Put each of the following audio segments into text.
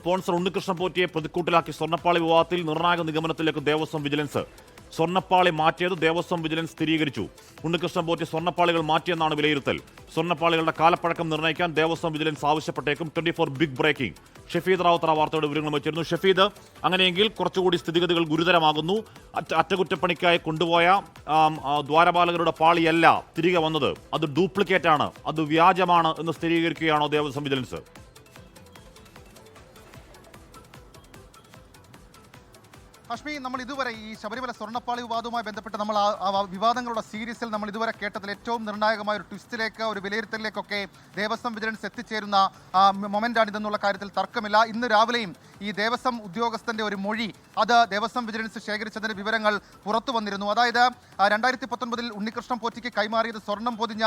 Sponsor Unnikrishnan പോറ്റിയെ പ്രതിക്കൂട്ടിലാക്കി സ്വർണ്ണപ്പാളി വിവാദത്തിൽ നിർണായക നിഗമനത്തിലേക്ക് Devaswom vigilance. സ്വർണ്ണപ്പാളി മാറ്റിയത് ദേവസ്വം വിജിലൻസ് സ്ഥിരീകരിച്ചു. ഉണ്ണികൃഷ്ണൻ പോറ്റി സ്വർണ്ണപ്പാളികൾ മാറ്റിയെന്നാണ് വിലയിരുത്തൽ. സ്വർണ്ണപ്പാളികളുടെ കാലപ്പഴക്കം നിർണ്ണയിക്കാൻ ദേവസ്വം വിജിലൻസ് ആവശ്യപ്പെട്ടേക്കും. 24 ബിഗ് ബ്രേക്കിംഗ്. ഷഫീദ് റാവുത്തറ വാർത്തയുടെ വിവരങ്ങൾ വെച്ചിരുന്നു. ഷഫീദ്, അങ്ങനെയെങ്കിൽ കുറച്ചുകൂടി സ്ഥിതിഗതികൾ ഗുരുതരമാകുന്നു. അറ്റകുറ്റപ്പണിക്കായി കൊണ്ടുപോയ ദ്വാരപാലകരുടെ പാളിയല്ല തിരികെ വന്നത്, അത് ഡ്യൂപ്ലിക്കേറ്റ് ആണ്, അത് വ്യാജമാണ് എന്ന് സ്ഥിരീകരിക്കുകയാണോ ദേവസ്വം വിജിലൻസ്? അശ്മി, നമ്മൾ ഇതുവരെ ഈ ശബരിമല സ്വർണ്ണപ്പാളി വിവാദവുമായി ബന്ധപ്പെട്ട് നമ്മൾ ആ വിവാദങ്ങളുടെ സീരീസിൽ നമ്മൾ ഇതുവരെ കേട്ടതിൽ ഏറ്റവും നിർണായകമായ ഒരു ട്വിസ്റ്റിലേക്ക്, ഒരു വിലയിരുത്തലിലേക്കൊക്കെ ദേവസ്വം വിജിലൻസ് എത്തിച്ചേരുന്ന മൊമെന്റാണിതെന്നുള്ള കാര്യത്തിൽ തർക്കമില്ല. ഇന്ന് രാവിലെയും ഈ ദേവസ്വം ഉദ്യോഗസ്ഥന്റെ ഒരു മൊഴി, അത് ദേവസ്വം വിജിലൻസ് ശേഖരിച്ചതിന്റെ വിവരങ്ങൾ പുറത്തു വന്നിരുന്നു. അതായത് 2019 ഉണ്ണികൃഷ്ണൻ പോറ്റിക്ക് കൈമാറിയത് സ്വർണം പൊതിഞ്ഞ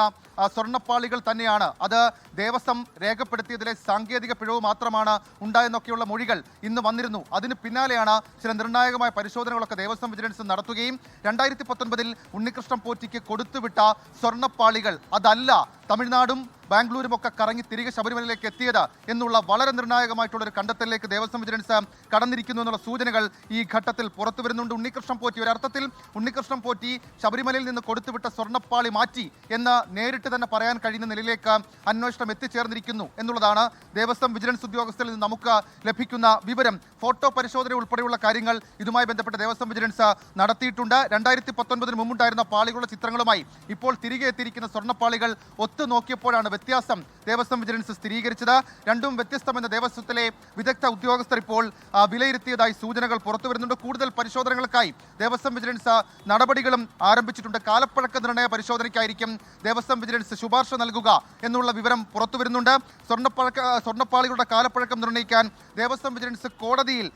സ്വർണ്ണപ്പാളികൾ തന്നെയാണ്. അത് ദേവസ്വം രേഖപ്പെടുത്തിയതിലെ സാങ്കേതിക പിഴവ് മാത്രമാണ് ഉണ്ടായെന്നൊക്കെയുള്ള മൊഴികൾ ഇന്ന് വന്നിരുന്നു. അതിന് പിന്നാലെയാണ് ചില നിർണായക പരിശോധനകളൊക്കെ ദേവസ്വം വിജിലൻസ് നടത്തുകയും 2019 ഉണ്ണികൃഷ്ണൻ പോറ്റിക്ക് കൊടുത്തുവിട്ട സ്വർണ്ണപ്പാളികൾ അതല്ല തമിഴ്നാടും ബാംഗ്ലൂരും ഒക്കെ കറങ്ങി തിരികെ ശബരിമലയിലേക്ക് എത്തിയത് എന്നുള്ള വളരെ നിർണായകമായിട്ടുള്ള ഒരു കണ്ടെത്തലിലേക്ക് ദേവസ്വം വിജിലൻസ് കടന്നിരിക്കുന്നു എന്നുള്ള സൂചനകൾ ഈ ഘട്ടത്തിൽ പുറത്തു വരുന്നുണ്ട്. ഉണ്ണികൃഷ്ണൻ പോറ്റി, ഒരർത്ഥത്തിൽ ഉണ്ണികൃഷ്ണൻ പോറ്റി ശബരിമലയിൽ നിന്ന് കൊടുത്തുവിട്ട സ്വർണ്ണപ്പാളി മാറ്റി എന്ന് നേരിട്ട് തന്നെ പറയാൻ കഴിയുന്ന നിലയിലേക്ക് അന്വേഷണം എത്തിച്ചേർന്നിരിക്കുന്നു എന്നുള്ളതാണ് ദേവസ്വം വിജിലൻസ് ഉദ്യോഗസ്ഥരിൽ നിന്ന് നമുക്ക് ലഭിക്കുന്ന വിവരം. ഫോട്ടോ പരിശോധന ഉൾപ്പെടെയുള്ള കാര്യങ്ങൾ ഇതുമായി ബന്ധപ്പെട്ട് ദേവസ്വം വിജിലൻസ് നടത്തിയിട്ടുണ്ട്. 2019 മുമ്പുണ്ടായിരുന്ന പാളികളുടെ ചിത്രങ്ങളുമായി ഇപ്പോൾ തിരികെ എത്തിയിരിക്കുന്ന സ്വർണ്ണപ്പാളികൾ ഒത്തു നോക്കിയപ്പോഴാണ് വ്യത്യാസം ദേവസ്വം വിജിലൻസ് സ്ഥിരീകരിച്ചത്. രണ്ടും വ്യത്യസ്തമെന്ന ദേവസ്വത്തിലെ വിദഗ്ധ ഉദ്യോഗസ്ഥർ ഇപ്പോൾ വിലയിരുത്തിയതായി സൂചനകൾ പുറത്തു വരുന്നുണ്ട്. കൂടുതൽ പരിശോധനകൾക്കായി ദേവസ്വം വിജിലൻസ് നടപടികളും ആരംഭിച്ചിട്ടുണ്ട്. കാലപ്പഴക്ക നിർണയ പരിശോധനയ്ക്കായിരിക്കും ദേവസ്വം വിജിലൻസ് ശുപാർശ നൽകുക എന്നുള്ള വിവരം പുറത്തു വരുന്നുണ്ട്. സ്വർണ്ണപ്പാളികളുടെ കാലപ്പഴക്കം നിർണ്ണയിക്കാൻ ദേവസ്വം വിജിലൻസ് കോടതിയിൽ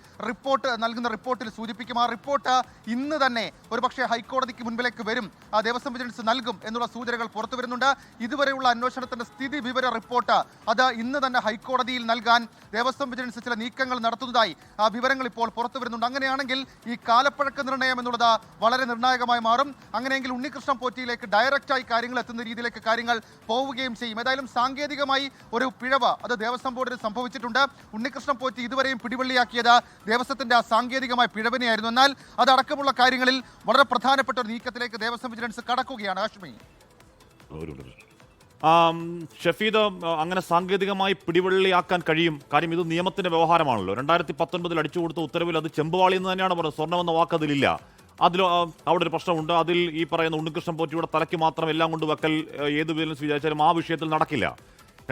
നൽകുന്ന റിപ്പോർട്ടിൽ സൂചിപ്പിക്കും. ആ റിപ്പോർട്ട് ഇന്ന് തന്നെ ഒരുപക്ഷെ ഹൈക്കോടതിക്ക് മുൻപിലേക്ക് വരും, ദേവസ്വം വിജിലൻസ് നൽകും എന്നുള്ള സൂചനകൾ പുറത്തു വരുന്നുണ്ട്. ഇതുവരെയുള്ള അന്വേഷണത്തിന്റെ സ്ഥിതി വിവര റിപ്പോർട്ട് അത് ഇന്ന് തന്നെ ഹൈക്കോടതിയിൽ നൽകാൻ ദേവസ്വം വിജിലൻസ് ചില നീക്കങ്ങൾ നടത്തുന്നതായി വിവരങ്ങൾ ഇപ്പോൾ പുറത്തു വരുന്നുണ്ട്. അങ്ങനെയാണെങ്കിൽ ഈ കാലപ്പഴക്ക നിർണ്ണയം എന്നുള്ളത് വളരെ നിർണായകമായി മാറും. അങ്ങനെയെങ്കിൽ ഉണ്ണികൃഷ്ണൻ പോറ്റിയിലേക്ക് ഡയറക്റ്റായി കാര്യങ്ങൾ എത്തുന്ന രീതിയിലേക്ക് കാര്യങ്ങൾ പോവുകയും ചെയ്യും. ഏതായാലും സാങ്കേതികമായി ഒരു പിഴവ് അത് ദേവസ്വം ബോർഡിന് സംഭവിച്ചിട്ടുണ്ട്. ഉണ്ണികൃഷ്ണൻ പോറ്റി ഇതുവരെയും പിടിവള്ളിയാക്കിയത് ദേവസ്വത്തിന്റെ ആ സാങ്കേതികമായ പിഴവിനെയായിരുന്നു. എന്നാൽ അതടക്കമുള്ള കാര്യങ്ങളിൽ വളരെ പ്രധാനപ്പെട്ട ഒരു നീക്കത്തിലേക്ക് ദേവസ്വം വിജിലൻസ് കടക്കുകയാണ്. ഹാഷ്മി, ഷഫീദ്, അങ്ങനെ സാങ്കേതികമായി പിടിവള്ളിയാക്കാൻ കഴിയും. കാര്യം ഇത് നിയമത്തിന്റെ വ്യവഹാരമാണല്ലോ. 2019 അടിച്ചു കൊടുത്ത ഉത്തരവിൽ അത് ചെമ്പുവാളി എന്ന് തന്നെയാണ് പറയുന്നത്. സ്വർണ്ണമെന്ന വാക്ക് അതിലില്ല. അവിടെ ഒരു പ്രശ്നമുണ്ട്. അതിൽ ഈ പറയുന്ന ഉണ്ണികൃഷ്ണൻ പോറ്റിയുടെ തലയ്ക്ക് മാത്രം എല്ലാം കൊണ്ട് വെക്കൽ ഏത് വിജിലൻസ് വിചാരിച്ചാലും ആ വിഷയത്തിൽ നടക്കില്ല.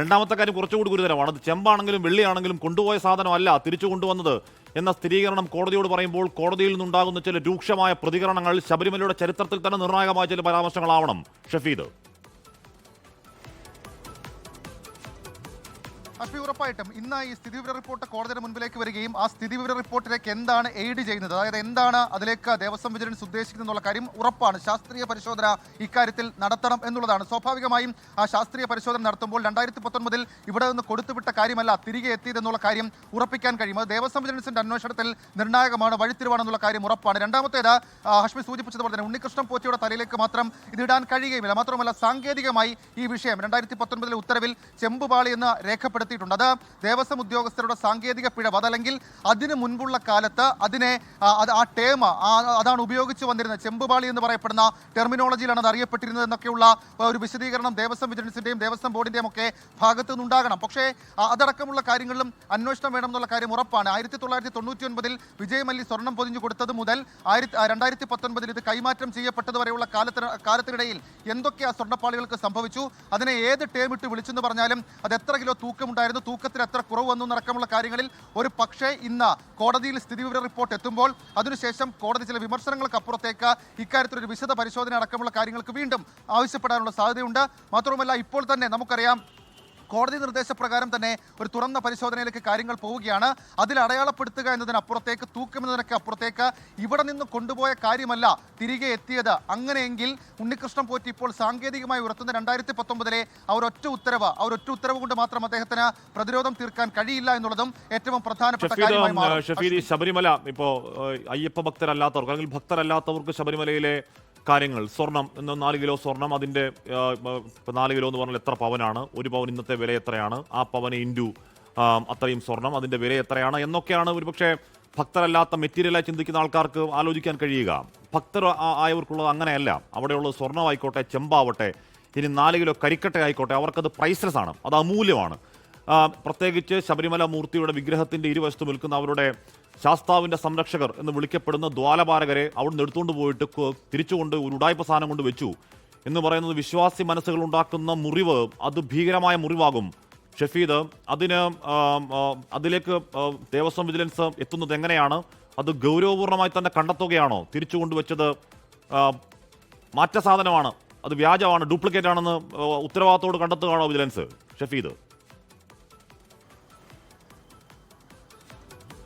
രണ്ടാമത്തെ കാര്യം കുറച്ചുകൂടി ഗുരുതരമാണ്. അത് ചെമ്പാണെങ്കിലും വെള്ളിയാണെങ്കിലും കൊണ്ടുപോയ സാധനമല്ല തിരിച്ചു കൊണ്ടുവന്നത് എന്ന സ്ഥിരീകരണം കോടതിയോട് പറയുമ്പോൾ കോടതിയിൽ നിന്നുണ്ടാകുന്ന ചില രൂക്ഷമായ പ്രതികരണങ്ങൾ ശബരിമലയുടെ ചരിത്രത്തിൽ തന്നെ നിർണായകമായ ചില പരാമർശങ്ങളാവണം. ഷഫീദ്, അശ്വി, ഉറപ്പായിട്ടും ഇന്ന് ഈ സ്ഥിതിവിവര റിപ്പോർട്ട് കോടതിയുടെ മുൻപിലേക്ക് വരികയും ആ സ്ഥിതിവിവര റിപ്പോർട്ടിലേക്ക് എന്താണ് എയ്ഡ് ചെയ്യുന്നത്, അതായത് എന്താണ് അതിലേക്ക് ദേവസ്വം വിജിലൻസ് ഉദ്ദേശിക്കുന്നത് എന്നുള്ള കാര്യം ഉറപ്പാണ്. ശാസ്ത്രീയ പരിശോധന ഇക്കാര്യത്തിൽ നടത്തണം എന്നുള്ളതാണ്. സ്വാഭാവികമായും ആ ശാസ്ത്രീയ പരിശോധന നടത്തുമ്പോൾ 2019 ഇവിടെ നിന്ന് കൊടുത്തുവിട്ട കാര്യമല്ല തിരികെ എത്തിയതെന്നുള്ള കാര്യം ഉറപ്പിക്കാൻ കഴിയും. അത് ദേവസ്വം വിജിലൻസിന്റെ അന്വേഷണത്തിൽ നിർണായകമാണ്, വഴിത്തിരിവാണെന്നുള്ള കാര്യം ഉറപ്പാണ്. രണ്ടാമത്തേത് ഹാഷ്മി സൂചിപ്പിച്ചതുപോലെ തന്നെ ഉണ്ണികൃഷ്ണൻ പോറ്റിയുടെ തലയിലേക്ക് മാത്രം ഇതിടാൻ കഴിയുകയുമില്ല. മാത്രമല്ല സാങ്കേതികമായി ഈ വിഷയം 2019 ഉത്തരവിൽ ചെമ്പുപാളി എന്ന് രേഖപ്പെടുത്തി അത് ദേവസ്വം ഉദ്യോഗസ്ഥരുടെ സാങ്കേതിക പിഴവ്, അതല്ലെങ്കിൽ അതിന് മുൻപുള്ള കാലത്ത് ആ ടേം അതാണ് ഉപയോഗിച്ച് വന്നിരുന്നത്. ചെമ്പുപാളി എന്ന് പറയപ്പെടുന്ന ടെർമിനോളജിയിലാണ് അത് അറിയപ്പെട്ടിരുന്നത് എന്നൊക്കെയുള്ള ഒരു വിശദീകരണം ദേവസ്വം വിജിലൻസിന്റെയും ദേവസ്വം ബോർഡിന്റെയും ഒക്കെ ഭാഗത്തു നിന്നുണ്ടാകണം. പക്ഷേ അതടക്കമുള്ള കാര്യങ്ങളിലും അന്വേഷണം വേണം എന്നുള്ള കാര്യം ഉറപ്പാണ്. 1999 വിജയ് മല്യ സ്വർണം പൊതിഞ്ഞു കൊടുത്തത് മുതൽ 2019 ഇത് കൈമാറ്റം ചെയ്യപ്പെട്ടത് വരെയുള്ള കാലത്തിനിടയിൽ എന്തൊക്കെ ആ സ്വർണ്ണപ്പാളികൾക്ക് സംഭവിച്ചു, അതിനെ ഏത് ടേം ഇട്ട് വിളിച്ചെന്ന് പറഞ്ഞാലും അത് എത്ര കിലോ തൂക്കമുണ്ടായിരുന്നു, തൂക്കത്തിൽ എത്ര കുറവ് വന്നു എന്നടക്കമുള്ള കാര്യങ്ങളിൽ ഒരു പക്ഷേ ഇന്ന് കോടതിയിൽ സ്ഥിതിവിവര റിപ്പോർട്ട് എത്തുമ്പോൾ അതിനുശേഷം കോടതി ചില വിമർശനങ്ങൾക്കപ്പുറത്തേക്ക് ഇക്കാര്യത്തിൽ ഒരു വിശദ പരിശോധന അടക്കമുള്ള കാര്യങ്ങൾക്ക് വീണ്ടും ആവശ്യപ്പെടാനുള്ള സാധ്യതയുണ്ട്. മാത്രവുമല്ല ഇപ്പോൾ തന്നെ നമുക്കറിയാം കോടതി നിർദ്ദേശപ്രകാരം തന്നെ ഒരു തുറന്ന പരിശോധനയിലേക്ക് കാര്യങ്ങൾ പോവുകയാണ്. അതിൽ അടയാളപ്പെടുത്തുക എന്നതിനപ്പുറത്തേക്ക്, തൂക്കമെന്നതിനൊക്കെ അപ്പുറത്തേക്ക് ഇവിടെ നിന്ന് കൊണ്ടുപോയ കാര്യമല്ല തിരികെ എത്തിയത്. അങ്ങനെയെങ്കിൽ ഉണ്ണികൃഷ്ണൻ പോറ്റി ഇപ്പോൾ സാങ്കേതികമായി ഉയർത്തുന്ന 2019 ആ ഒരൊറ്റ ഉത്തരവ് കൊണ്ട് മാത്രം അദ്ദേഹത്തിന് പ്രതിരോധം തീർക്കാൻ കഴിയില്ല എന്നുള്ളതും ഏറ്റവും പ്രധാനപ്പെട്ട കാര്യമായി മാറും. ശബരിമല ഇപ്പോൾ അയ്യപ്പ ഭക്തരല്ലാത്തവർക്ക് അല്ലെങ്കിൽ ഭക്തരല്ലാത്തവർക്ക് ശബരിമലയിലെ കാര്യങ്ങൾ, സ്വർണം എന്ന് 4 കിലോ സ്വർണം, അതിൻ്റെ 4 കിലോ എന്ന് പറഞ്ഞാൽ എത്ര പവനാണ്, ഒരു പവൻ ഇന്നത്തെ വില എത്രയാണ്, ആ പവന് ഇൻറ്റു അത്രയും സ്വർണം, അതിൻ്റെ വില എത്രയാണ് എന്നൊക്കെയാണ് ഒരുപക്ഷെ ഭക്തരല്ലാത്ത മെറ്റീരിയലായി ചിന്തിക്കുന്ന ആൾക്കാർക്ക് ആലോചിക്കാൻ കഴിയുക. ഭക്തർ ആയവർക്കുള്ളത് അങ്ങനെയല്ല. അവിടെയുള്ളത് സ്വർണ്ണമായിക്കോട്ടെ, ചെമ്പാവട്ടെ, ഇനി 4 കിലോ കരിക്കട്ട ആയിക്കോട്ടെ, അവർക്കത് പ്രൈസ്ലെസ് ആണ്, അത് അമൂല്യമാണ്. പ്രത്യേകിച്ച് ശബരിമല മൂർത്തിയുടെ വിഗ്രഹത്തിൻ്റെ ഇരുവശത്ത് നിൽക്കുന്ന അവരുടെ ശാസ്താവിൻ്റെ സംരക്ഷകർ എന്ന് വിളിക്കപ്പെടുന്ന ദ്വാലപാലകരെ അവിടുന്ന് എടുത്തുകൊണ്ട് പോയിട്ട് തിരിച്ചുകൊണ്ട് ഒരു ഉടായ്പ സാധനം കൊണ്ട് വെച്ചു എന്ന് പറയുന്നത് വിശ്വാസി മനസ്സുകൾ ഉണ്ടാക്കുന്ന മുറിവ്, അത് ഭീകരമായ മുറിവാകും. ഷഫീദ്, അതിലേക്ക് ദേവസ്വം വിജിലൻസ് എത്തുന്നത് എങ്ങനെയാണ്? അത് ഗൗരവപൂർണ്ണമായി തന്നെ കണ്ടെത്തുകയാണോ? തിരിച്ചു കൊണ്ടുവച്ചത് മാറ്റ സാധനമാണ്, അത് വ്യാജമാണ്, ഡ്യൂപ്ലിക്കേറ്റ് ആണെന്ന് ഉത്തരവാദിത്തോട് കണ്ടെത്തുകയാണോ വിജിലൻസ്? ഷഫീദ്.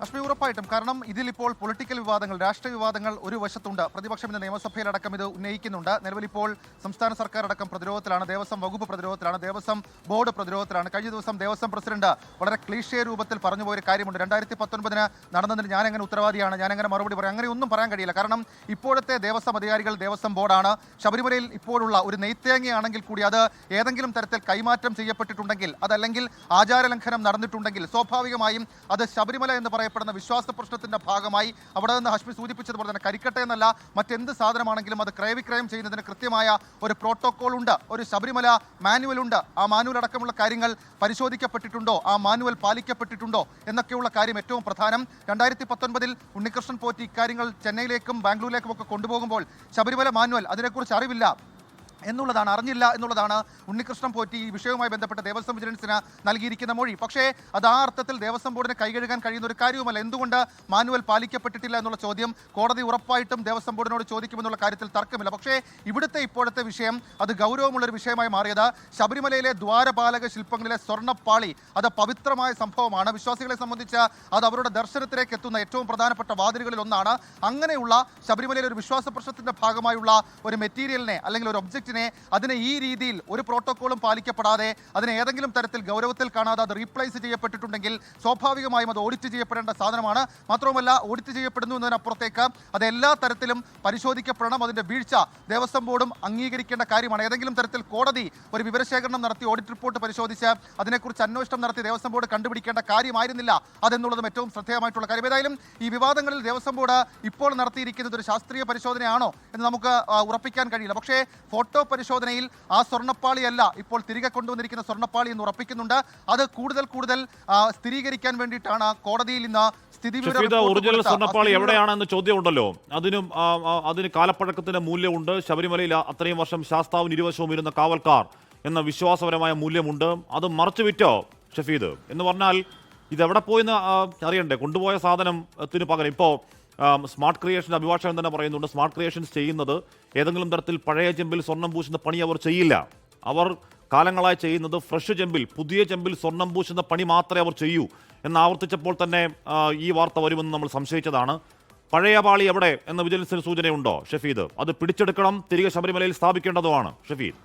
അശ്മി, ഉറപ്പായിട്ടും. കാരണം ഇതിലിപ്പോൾ പൊളിറ്റിക്കൽ വിവാദങ്ങൾ, രാഷ്ട്രീയ വിവാദങ്ങൾ ഒരു വശത്തുണ്ട്. പ്രതിപക്ഷം ഇന്ന് നിയമസഭയിലടക്കം ഇത് ഉന്നയിക്കുന്നുണ്ട്. നിലവിലിപ്പോൾ സംസ്ഥാന സർക്കാർ അടക്കം പ്രതിരോധത്തിലാണ്, ദേവസ്വം വകുപ്പ് പ്രതിരോധത്തിലാണ്, ദേവസ്വം ബോർഡ് പ്രതിരോധത്തിലാണ്. കഴിഞ്ഞ ദിവസം ദേവസ്വം പ്രസിഡന്റ് വളരെ ക്ലീഷേ രൂപത്തിൽ പറഞ്ഞു പോയൊരു കാര്യമുണ്ട്. 2019 നടന്നതിന് ഞാനെങ്ങനെ ഉത്തരവാദിയാണ്, ഞാനെങ്ങനെ മറുപടി പറയാം, അങ്ങനെ ഒന്നും പറയാൻ കഴിയില്ല. കാരണം ഇപ്പോഴത്തെ ദേവസ്വം അധികാരികൾ ദേവസ്വം ബോർഡാണ്. ശബരിമലയിൽ ഇപ്പോഴുള്ള ഒരു നെയ്ത്തേങ്ങയാണെങ്കിൽ കൂടി അത് ഏതെങ്കിലും തരത്തിൽ കൈമാറ്റം ചെയ്യപ്പെട്ടിട്ടുണ്ടെങ്കിൽ, അതല്ലെങ്കിൽ ആചാരലംഘനം നടന്നിട്ടുണ്ടെങ്കിൽ സ്വാഭാവികമായും അത് ശബരിമല എന്ന് പറയപ്പെടുന്ന വിശ്വാസ പ്രശ്നത്തിന്റെ ഭാഗമായി അവിടെ നിന്ന് ഹഷ്മി സൂചിപ്പിച്ചതുപോലെ തന്നെ കരിക്കട്ട എന്നല്ല മറ്റെന്ത് സാധനമാണെങ്കിലും അത് ക്രയവിക്രയം ചെയ്യുന്നതിന് കൃത്യമായ ഒരു പ്രോട്ടോകോൾ ഉണ്ട്, ഒരു ശബരിമല മാനുവൽ ഉണ്ട്. ആ മാനുവൽ അടക്കമുള്ള കാര്യങ്ങൾ പരിശോധിക്കപ്പെട്ടിട്ടുണ്ടോ, ആ മാനുവൽ പാലിക്കപ്പെട്ടിട്ടുണ്ടോ എന്നൊക്കെയുള്ള കാര്യം ഏറ്റവും പ്രധാനം. 2019 ഉണ്ണികൃഷ്ണൻ പോറ്റി ഇക്കാര്യങ്ങൾ ചെന്നൈയിലേക്കും ബാംഗ്ലൂരിലേക്കും ഒക്കെ കൊണ്ടുപോകുമ്പോൾ ശബരിമല മാനുവൽ അതിനെക്കുറിച്ച് അറിവില്ല എന്നുള്ളതാണ്, അറിഞ്ഞില്ല എന്നുള്ളതാണ് ഉണ്ണികൃഷ്ണൻ പോറ്റി ഈ വിഷയവുമായി ബന്ധപ്പെട്ട് ദേവസ്വം വിജിലൻസിന് നൽകിയിരിക്കുന്ന മൊഴി. പക്ഷേ അത് ആ അർത്ഥത്തിൽ ദേവസ്വം ബോർഡിന് കൈകഴുകാൻ കഴിയുന്ന ഒരു കാര്യവുമല്ല. എന്തുകൊണ്ട് മാനുവൽ പാലിക്കപ്പെട്ടിട്ടില്ല എന്നുള്ള ചോദ്യം കോടതി ഉറപ്പായിട്ടും ദേവസ്വം ബോർഡിനോട് ചോദിക്കുമെന്നുള്ള കാര്യത്തിൽ തർക്കമില്ല. പക്ഷേ ഇവിടുത്തെ ഇപ്പോഴത്തെ വിഷയം അത് ഗൗരവമുള്ളൊരു വിഷയമായി മാറിയത് ശബരിമലയിലെ ദ്വാരപാലക ശില്പങ്ങളിലെ സ്വർണ്ണപ്പാളി അത് പവിത്രമായ സംഭവമാണ്. വിശ്വാസികളെ സംബന്ധിച്ച് അത് അവരുടെ ദർശനത്തിലേക്ക് എത്തുന്ന ഏറ്റവും പ്രധാനപ്പെട്ട വാതിലുകളിൽ ഒന്നാണ്. അങ്ങനെയുള്ള ശബരിമലയിലെ ഒരു വിശ്വാസ പ്രശ്നത്തിന്റെ ഭാഗമായുള്ള ഒരു മെറ്റീരിയലിനെ അല്ലെങ്കിൽ ഒരു ഒബ്ജക്റ്റ് അതിനെ ഈ രീതിയിൽ ഒരു പ്രോട്ടോക്കോളും പാലിക്കപ്പെടാതെ അതിനെ ഏതെങ്കിലും തരത്തിൽ ഗൗരവത്തിൽ കാണാതെ അത് റീപ്ലേസ് ചെയ്യപ്പെട്ടിട്ടുണ്ടെങ്കിൽ സ്വാഭാവികമായും അത് ഓഡിറ്റ് ചെയ്യപ്പെടേണ്ട സാധനമാണ്. മാത്രവുമല്ല, ഓഡിറ്റ് ചെയ്യപ്പെടുന്നു എന്നതിനപ്പുറത്തേക്ക് അത് എല്ലാ തരത്തിലും പരിശോധിക്കപ്പെടണം. അതിന്റെ വീഴ്ച ദേവസ്വം ബോർഡും അംഗീകരിക്കേണ്ട കാര്യമാണ്. ഏതെങ്കിലും തരത്തിൽ കോടതി ഒരു വിവരശേഖരണം നടത്തി ഓഡിറ്റ് റിപ്പോർട്ട് പരിശോധിച്ച് അതിനെക്കുറിച്ച് അന്വേഷണം നടത്തി ദേവസ്വം ബോർഡ് കണ്ടുപിടിക്കേണ്ട കാര്യമായിരുന്നില്ല അതെന്നുള്ളതും ഏറ്റവും ശ്രദ്ധേയമായിട്ടുള്ള കാര്യം. ഏതായാലും ഈ വിവാദങ്ങളിൽ ദേവസ്വം ബോർഡ് ഇപ്പോൾ നടത്തിയിരിക്കുന്നത് ഒരു ശാസ്ത്രീയ പരിശോധനയാണോ എന്ന് നമുക്ക് ഉറപ്പിക്കാൻ കഴിയില്ല. പക്ഷേ ഫോട്ടോ പരിശോധനയിൽ ആ സ്വർണ്ണപ്പാളിയല്ല ഇപ്പോൾ തിരികെ കൊണ്ടുവന്നിരിക്കുന്ന സ്വർണ്ണപ്പാളി എന്ന് ഉറപ്പിക്കുന്നുണ്ട്. അത് കൂടുതൽ സ്ഥിരീകരിക്കാൻ വേണ്ടിയിട്ടാണ് കോടതിയിൽ ഇന്ന് ഒറിജിനൽ സ്വർണ്ണപ്പാളി എവിടെയാണെന്ന് ചോദ്യമുണ്ടല്ലോ. അതിന് കാലപ്പഴക്കത്തിന്റെ മൂല്യമുണ്ട്. ശബരിമലയിൽ അത്രയും വർഷം ശാസ്താവിന് ഇരുവശവും ഇരുന്ന കാവൽക്കാർ എന്ന വിശ്വാസപരമായ മൂല്യമുണ്ട്. അത് മറച്ചു വിറ്റോ ഷഫീദ്? എന്ന് പറഞ്ഞാൽ ഇതെവിടെ പോയെന്ന് അറിയണ്ടേ? കൊണ്ടുപോയ സാധനത്തിന് പകരം ഇപ്പോൾ സ്മാർട്ട് ക്രിയേഷൻ അഭിഭാഷകൻ തന്നെ പറയുന്നുണ്ട്, സ്മാർട്ട് ക്രിയേഷൻസ് ചെയ്യുന്നത് ഏതെങ്കിലും തരത്തിൽ പഴയ ചെമ്പിൽ സ്വർണം പൂശുന്ന പണി അവർ ചെയ്യില്ല. അവർ കാലങ്ങളായി ചെയ്യുന്നത് ഫ്രഷ് ചെമ്പിൽ, പുതിയ ചെമ്പിൽ സ്വർണം പൂശുന്ന പണി മാത്രമേ അവർ ചെയ്യൂ എന്ന് ആവർത്തിച്ചപ്പോൾ തന്നെ ഈ വാർത്ത വരുമെന്ന് നമ്മൾ സംശയിച്ചതാണ്. പഴയ പാളി എവിടെ എന്ന വിജിലൻസിന് സൂചനയുണ്ടോ ഷഫീദ്? അത് പിടിച്ചെടുക്കണം, തിരികെ ശബരിമലയിൽ സ്ഥാപിക്കേണ്ടതുമാണ് ഷഫീദ്.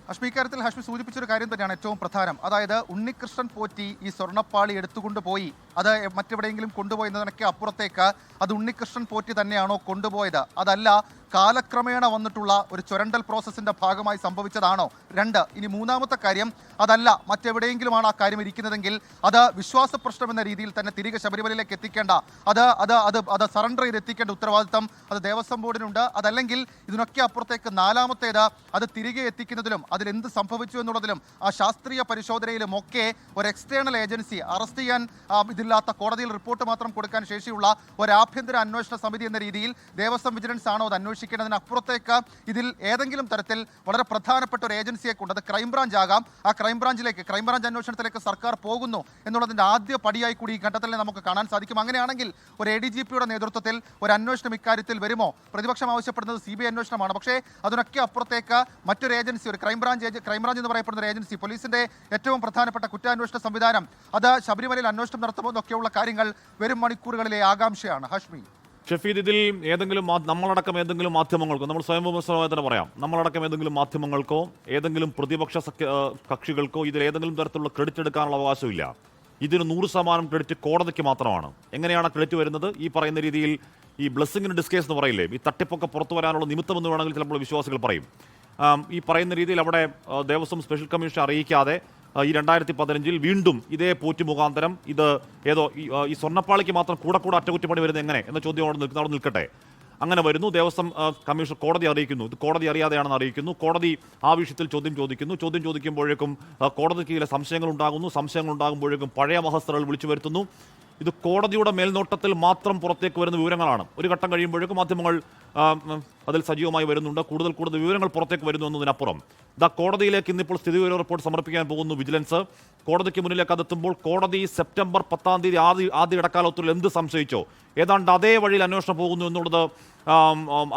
ഹഷ്മി, ഇക്കാര്യത്തിൽ ഹഷ്മി സൂചിപ്പിച്ചൊരു കാര്യം തന്നെയാണ് ഏറ്റവും പ്രധാനം. അതായത് ഉണ്ണികൃഷ്ണൻ പോറ്റി ഈ സ്വർണ്ണപ്പാളി എടുത്തുകൊണ്ടുപോയി അത് മറ്റെവിടെയെങ്കിലും കൊണ്ടുപോയെന്നതിനൊക്കെ അപ്പുറത്തേക്ക് അത് ഉണ്ണികൃഷ്ണൻ പോറ്റി തന്നെയാണോ കൊണ്ടുപോയത്, അതല്ല കാലക്രമേണ വന്നിട്ടുള്ള ഒരു ചുരണ്ടൽ പ്രോസസ്സിന്റെ ഭാഗമായി സംഭവിച്ചതാണോ? 2, ഇനി മൂന്നാമത്തെ കാര്യം, അതല്ല മറ്റെവിടെയെങ്കിലുമാണ് ആ കാര്യം ഇരിക്കുന്നതെങ്കിൽ അത് വിശ്വാസ പ്രശ്നം എന്ന രീതിയിൽ തന്നെ തിരികെ ശബരിമലയിലേക്ക് എത്തിക്കേണ്ട, അത് സറണ്ടർ ചെയ്ത് എത്തിക്കേണ്ട ഉത്തരവാദിത്തം അത് ദേവസ്വം ബോർഡിനുണ്ട്. അതല്ലെങ്കിൽ ഇതിനൊക്കെ അപ്പുറത്തേക്ക് നാലാമത്തേത് അത് തിരികെ എത്തിക്കുന്നതിലും അതിലെന്ത് സംഭവിച്ചു എന്നുള്ളതിലും ആ ശാസ്ത്രീയ പരിശോധനയിലും ഒക്കെ ഒരു എക്സ്റ്റേണൽ ഏജൻസി അറസ്റ്റ് ചെയ്യാൻ ഇതില്ലാത്ത, കോടതിയിൽ റിപ്പോർട്ട് മാത്രം കൊടുക്കാൻ ശേഷിയുള്ള ഒരു ആഭ്യന്തര അന്വേഷണ സമിതി എന്ന രീതിയിൽ ദേവസ്വം വിജിലൻസ് ആണോ അത് അന്വേഷിക്കേണ്ടതിന് അപ്പുറത്തേക്ക് ഇതിൽ ഏതെങ്കിലും തരത്തിൽ വളരെ പ്രധാനപ്പെട്ട ഒരു ഏജൻസിയെ കൊണ്ട്, അത് ക്രൈംബ്രാഞ്ച് ആകാം, ആ ക്രൈംബ്രാഞ്ച് അന്വേഷണത്തിലേക്ക് സർക്കാർ പോകുന്നു എന്നുള്ളതിന്റെ ആദ്യ പടിയായി കൂടി ഈ ഘട്ടത്തിൽ നമുക്ക് കാണാൻ സാധിക്കും. അങ്ങനെയാണെങ്കിൽ ഒരു ADGPയുടെ നേതൃത്വത്തിൽ ഒരു അന്വേഷണം ഇക്കാര്യത്തിൽ വരുമോ? പ്രതിപക്ഷം ആവശ്യപ്പെടുന്നത് CBI അന്വേഷണമാണ്. പക്ഷേ അതിനൊക്കെ അപ്പുറത്തേക്ക് മറ്റൊരു ഏജൻസി, ഒരു ക്രൈംബ്രാഞ്ച് എന്ന് പറയപ്പെടുന്ന ഒരു ഏജൻസി, പോലീസിന്റെ ഏറ്റവും പ്രധാനപ്പെട്ട കുറ്റാന്വേഷണ സംവിധാനം, അത് ശബരിമലയിൽ അന്വേഷണം നടത്തുമ്പോൾ എന്നൊക്കെയുള്ള കാര്യങ്ങൾ വരും മണിക്കൂറുകളിലെ ആകാംക്ഷയാണ്. ഹഷ്മി, ഷഫീദ്, ഇതിൽ ഏതെങ്കിലും നമ്മളടക്കം ഏതെങ്കിലും മാധ്യമങ്ങൾക്കോ, നമ്മൾ സ്വയം വിമർശനമായി തന്നെ പറയാം, നമ്മളടക്കം ഏതെങ്കിലും മാധ്യമങ്ങൾക്കോ ഏതെങ്കിലും പ്രതിപക്ഷ കക്ഷികൾക്കോ ഇതിൽ ഏതെങ്കിലും തരത്തിലുള്ള ക്രെഡിറ്റ് എടുക്കാനുള്ള അവകാശമില്ല. ഇതിന് 100% ക്രെഡിറ്റ് കോടതിക്ക് മാത്രമാണ്. എങ്ങനെയാണ് ക്രെഡിറ്റ് വരുന്നത്? ഈ പറയുന്ന രീതിയിൽ ഈ ബ്ലെസ്സിംഗ് ഇൻ ഡിസ്കേസ് എന്ന് പറയില്ലേ, ഈ തട്ടിപ്പൊക്കെ പുറത്തു വരാനുള്ള നിമിത്തം എന്ന് വേണമെങ്കിൽ ചിലപ്പോൾ വിശ്വാസികൾ പറയും. ഈ പറയുന്ന രീതിയിൽ അവിടെ ദേവസ്വം സ്പെഷ്യൽ കമ്മീഷൻ അറിയിക്കാതെ ഈ 2015 വീണ്ടും ഇതേ പോറ്റി മുഖാന്തരം ഇത് ഏതോ ഈ സ്വർണ്ണപ്പാളിക്ക് മാത്രം കൂടെ അറ്റകുറ്റപ്പണി വരുന്നത് എങ്ങനെ എന്ന ചോദ്യം അവിടെ നിൽക്കട്ടെ. അങ്ങനെ വരുന്നു. ദേവസ്വം കമ്മീഷൻ കോടതി അറിയിക്കുന്നു. ഇത് കോടതി അറിയാതെയാണെന്ന് അറിയിക്കുന്നു. കോടതി ആ വിഷയത്തിൽ ചോദ്യം ചോദിക്കുമ്പോഴേക്കും കോടതിക്ക് ചില സംശയങ്ങൾ ഉണ്ടാകുമ്പോഴേക്കും പഴയ മഹസ്തകൾ വിളിച്ചു വരുത്തുന്നു. ഇത് കോടതിയുടെ മേൽനോട്ടത്തിൽ മാത്രം പുറത്തേക്ക് വരുന്ന വിവരങ്ങളാണ്. ഒരു ഘട്ടം കഴിയുമ്പോഴേക്കും മാധ്യമങ്ങൾ അതിൽ സജീവമായി വരുന്നുണ്ട്. കൂടുതൽ വിവരങ്ങൾ പുറത്തേക്ക് വരുന്നു എന്നതിനപ്പുറം കോടതിയിലേക്ക് ഇന്നിപ്പോൾ സ്ഥിതിവിവര റിപ്പോർട്ട് സമർപ്പിക്കാൻ പോകുന്നു വിജിലൻസ്. കോടതിക്ക് മുന്നിലേക്ക് അതെത്തുമ്പോൾ കോടതി സെപ്റ്റംബർ 10 ആദ്യ ഇടക്കാലത്തിൽ എന്ത് സംശയിച്ചോ ഏതാണ്ട് അതേ വഴിയിൽ അന്വേഷണം പോകുന്നു എന്നുള്ളത്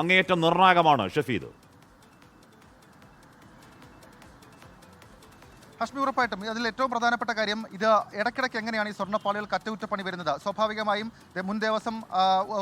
അങ്ങേയറ്റം നിർണായകമാണ്. ഷഫീദ്, ഹഷ്മി, ഉറപ്പായിട്ടും അതിൽ ഏറ്റവും പ്രധാനപ്പെട്ട കാര്യം ഇത് ഇടയ്ക്കിടയ്ക്ക് എങ്ങനെയാണ് ഈ സ്വർണ്ണപ്പാളികൾക്ക് അറ്റകുറ്റപ്പണി വരുന്നത്. സ്വാഭാവികമായും മുൻ ദേവസ്വം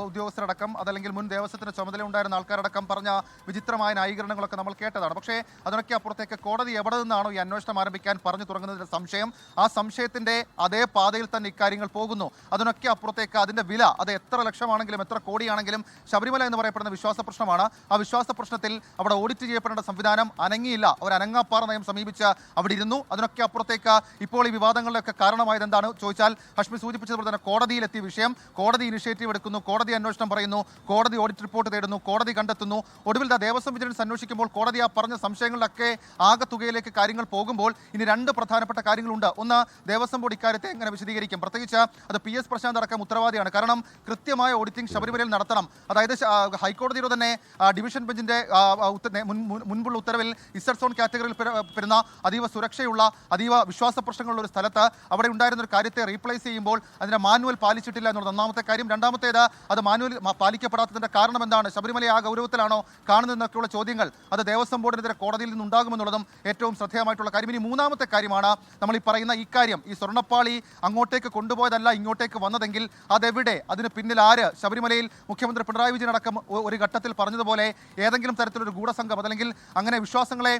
ഉദ്യോഗസ്ഥരടക്കം അതല്ലെങ്കിൽ മുൻ ദേവസ്വത്തിന് ചുമതല ഉണ്ടായിരുന്ന ആൾക്കാരടക്കം പറഞ്ഞ വിചിത്രമായ ന്യായീകരണങ്ങളൊക്കെ നമ്മൾ കേട്ടതാണ്. പക്ഷേ അതിനൊക്കെ അപ്പുറത്തേക്ക് കോടതി എവിടെ നിന്നാണോ ഈ അന്വേഷണം ആരംഭിക്കാൻ പറഞ്ഞു തുടങ്ങുന്നതിൻ്റെ സംശയം, ആ സംശയത്തിൻ്റെ അതേ പാതയിൽ തന്നെ ഇക്കാര്യങ്ങൾ പോകുന്നു. അതിനൊക്കെ അപ്പുറത്തേക്ക് അതിൻ്റെ വില അത് എത്ര ലക്ഷമാണെങ്കിലും എത്ര കോടിയാണെങ്കിലും ശബരിമല എന്ന് പറയപ്പെടുന്ന വിശ്വാസ പ്രശ്നമാണ്. ആ വിശ്വാസ പ്രശ്നത്തിൽ അവിടെ ഓഡിറ്റ് ചെയ്യപ്പെടേണ്ട സംവിധാനം അനങ്ങിയില്ല. ഒരു അനങ്ങാപ്പാറ നയം സമീപിച്ച് അവിടെ ഇരുന്നു. അതിനൊക്കെ അപ്പുറത്തേക്ക് ഇപ്പോൾ ഈ വിവാദങ്ങളിലൊക്കെ കാരണമായത് എന്താണ് ചോദിച്ചാൽ ഹഷ്മി സൂചിപ്പിച്ചതുപോലെ തന്നെ കോടതിയിലെത്തിയ വിഷയം, കോടതി ഇനിഷ്യേറ്റീവ് എടുക്കുന്നു, കോടതി അന്വേഷണം പറയുന്നു, കോടതി ഓഡിറ്റ് റിപ്പോർട്ട് തേടുന്നു, കോടതി കണ്ടെത്തുന്നു. ഒടുവിൽ ദേവസ്വം വിജിലൻസ് അന്വേഷിക്കുമ്പോൾ കോടതി ആ പറഞ്ഞ സംശയങ്ങളിലൊക്കെ ആകത്തുകയിലേക്ക് കാര്യങ്ങൾ പോകുമ്പോൾ ഇനി രണ്ട് പ്രധാനപ്പെട്ട കാര്യങ്ങളുണ്ട്. ഒന്ന്, ദേവസ്വം ബോർഡ് ഇക്കാര്യത്തെ എങ്ങനെ വിശദീകരിക്കും? പ്രത്യേകിച്ച് അത് PS പ്രശാന്ത് അടക്കം ഉത്തരവാദിയാണ്. കാരണം കൃത്യമായ ഓഡിറ്റിംഗ് ശബരിമലയിൽ നടത്തണം. അതായത് ഹൈക്കോടതിയുടെ തന്നെ ഡിവിഷൻ ബെഞ്ചിന്റെ മുൻപുള്ള ഉത്തരവിൽ ഇസഡ് സോൺ കാറ്റഗറിയിൽ പെടുന്ന അതീവ സുരക്ഷയുള്ള അതീവ വിശ്വാസ പ്രശ്നങ്ങളുള്ള ഒരു സ്ഥലത്ത് അവിടെ ഉണ്ടായിരുന്ന ഒരു കാര്യത്തെ റീപ്ലേസ് ചെയ്യുമ്പോൾ അതിന്റെ മാനുവൽ പാലിച്ചിട്ടില്ല എന്നുള്ളത് ഒന്നാമത്തെ കാര്യം. രണ്ടാമത്തേത്, അത് മാനുവൽ പാലിക്കപ്പെടാത്തതിന്റെ കാരണം എന്താണ്? ശബരിമല ആ ഗൗരവത്തിലാണോ കാണുന്നതെന്നൊക്കെയുള്ള ചോദ്യങ്ങൾ അത് ദേവസ്വം ബോർഡിനെതിരെ കോടതിയിൽ നിന്നുണ്ടാകുമെന്നുള്ളതും ഏറ്റവും ശ്രദ്ധേയമായിട്ടുള്ള കാര്യം. ഇനി മൂന്നാമത്തെ കാര്യമാണ് നമ്മൾ ഈ പറയുന്ന ഇക്കാര്യം, ഈ സ്വർണ്ണപ്പാളി അങ്ങോട്ടേക്ക് കൊണ്ടുപോയതല്ല ഇങ്ങോട്ടേക്ക് വന്നതെങ്കിൽ അതെവിടെ, അതിന് പിന്നിൽ ആര്? ശബരിമലയിൽ മുഖ്യമന്ത്രി പിണറായി വിജയൻ അടക്കം ഒരു ഘട്ടത്തിൽ പറഞ്ഞതുപോലെ ഏതെങ്കിലും തരത്തിലൊരു ഗൂഢസംഘം അതല്ലെങ്കിൽ അങ്ങനെ വിശ്വാസങ്ങളെ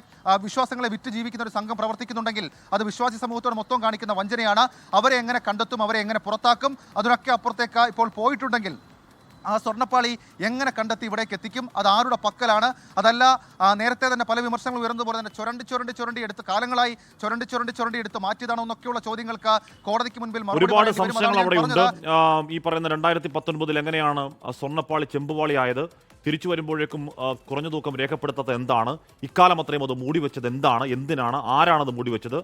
വിറ്റ് ജീവിക്കുന്ന ഒരു സംഘം പ്രവർത്തിക്കുന്നുണ്ടെങ്കിൽ അത് വിശ്വാസി സമൂഹത്തോട് മൊത്തം കാണിക്കുന്ന വഞ്ചനയാണ്. അവരെ എങ്ങനെ കണ്ടെത്തും, അവരെ എങ്ങനെ പുറത്താക്കും? അതിനൊക്കെ അപ്പുറത്തേക്ക് ഇപ്പോൾ പോയിട്ടുണ്ടെങ്കിൽ ആ സ്വർണ്ണപ്പാളി എങ്ങനെ കണ്ടെത്തി ഇവിടേക്ക് എത്തിക്കും? അത് ആരുടെ പക്കലാണ്? അതല്ല നേരത്തെ തന്നെ പല വിമർശനങ്ങൾ ഉയർന്നതുപോലെ തന്നെ ചുരണ്ടി എടുത്ത് കാലങ്ങളായി ചുരണ്ടി എടുത്ത് മാറ്റിയതാണോ എന്നൊക്കെയുള്ള ചോദ്യങ്ങൾക്ക് കോടതിക്ക് മുൻപിൽ ഒരുപാട് സംശയങ്ങൾ അവിടെയുണ്ട്. ഈ പറയുന്ന 2019 എങ്ങനെയാണ് സ്വർണ്ണപ്പാളി ചെമ്പുപാളി ആയത്? തിരിച്ചു വരുമ്പോഴേക്കും കുറഞ്ഞ തൂക്കം രേഖപ്പെടുത്താത്ത എന്താണ്? ഇക്കാലം അത്രയും അത് മൂടിവെച്ചത് എന്താണ്? എന്തിനാണ്? ആരാണത് മൂടിവെച്ചത്?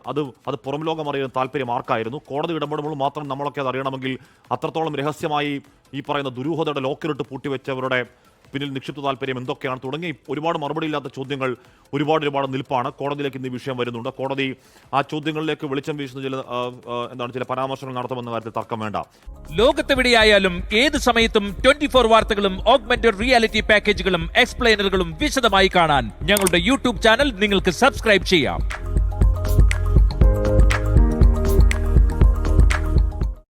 അത് പുറം ലോകം അറിയാൻ താല്പര്യം ആർക്കായിരുന്നു? കോടതി ഇടപെടുമ്പോൾ മാത്രം നമ്മളൊക്കെ അത് അറിയണമെങ്കിൽ അത്രത്തോളം രഹസ്യമായി ഈ പറയുന്ന ദുരൂഹതയുടെ ലോക്കറിട്ട് പൂട്ടിവെച്ചവരുടെ പിന്നിൽ നിക്ഷിപ്ത താല്പര്യം എന്തൊക്കെയാണ് തുടങ്ങി ഒരുപാട് മറുപടിയില്ലാത്ത ചോദ്യങ്ങൾ ഒരുപാട് നിൽപ്പാണ്. കോടതിയിലേക്ക് ഇന്ന് ഈ വിഷയം വരുന്നുണ്ട്. കോടതി ആ ചോദ്യങ്ങളിലേക്ക് വെളിച്ചം വീശുന്ന ചില പരാമർശങ്ങൾ നടത്തുമെന്ന കാര്യത്തിൽ തർക്കം വേണ്ട. ലോകത്തെവിടെയായാലും ഏത് സമയത്തും 24 വാർത്തകളും ഓഗ്മെന്റഡ് റിയാലിറ്റി പാക്കേജുകളും എക്സ്പ്ലെയിനറുകളും വിശദമായി കാണാൻ ഞങ്ങളുടെ YouTube ചാനൽ നിങ്ങൾക്ക് സബ്സ്ക്രൈബ് ചെയ്യാം.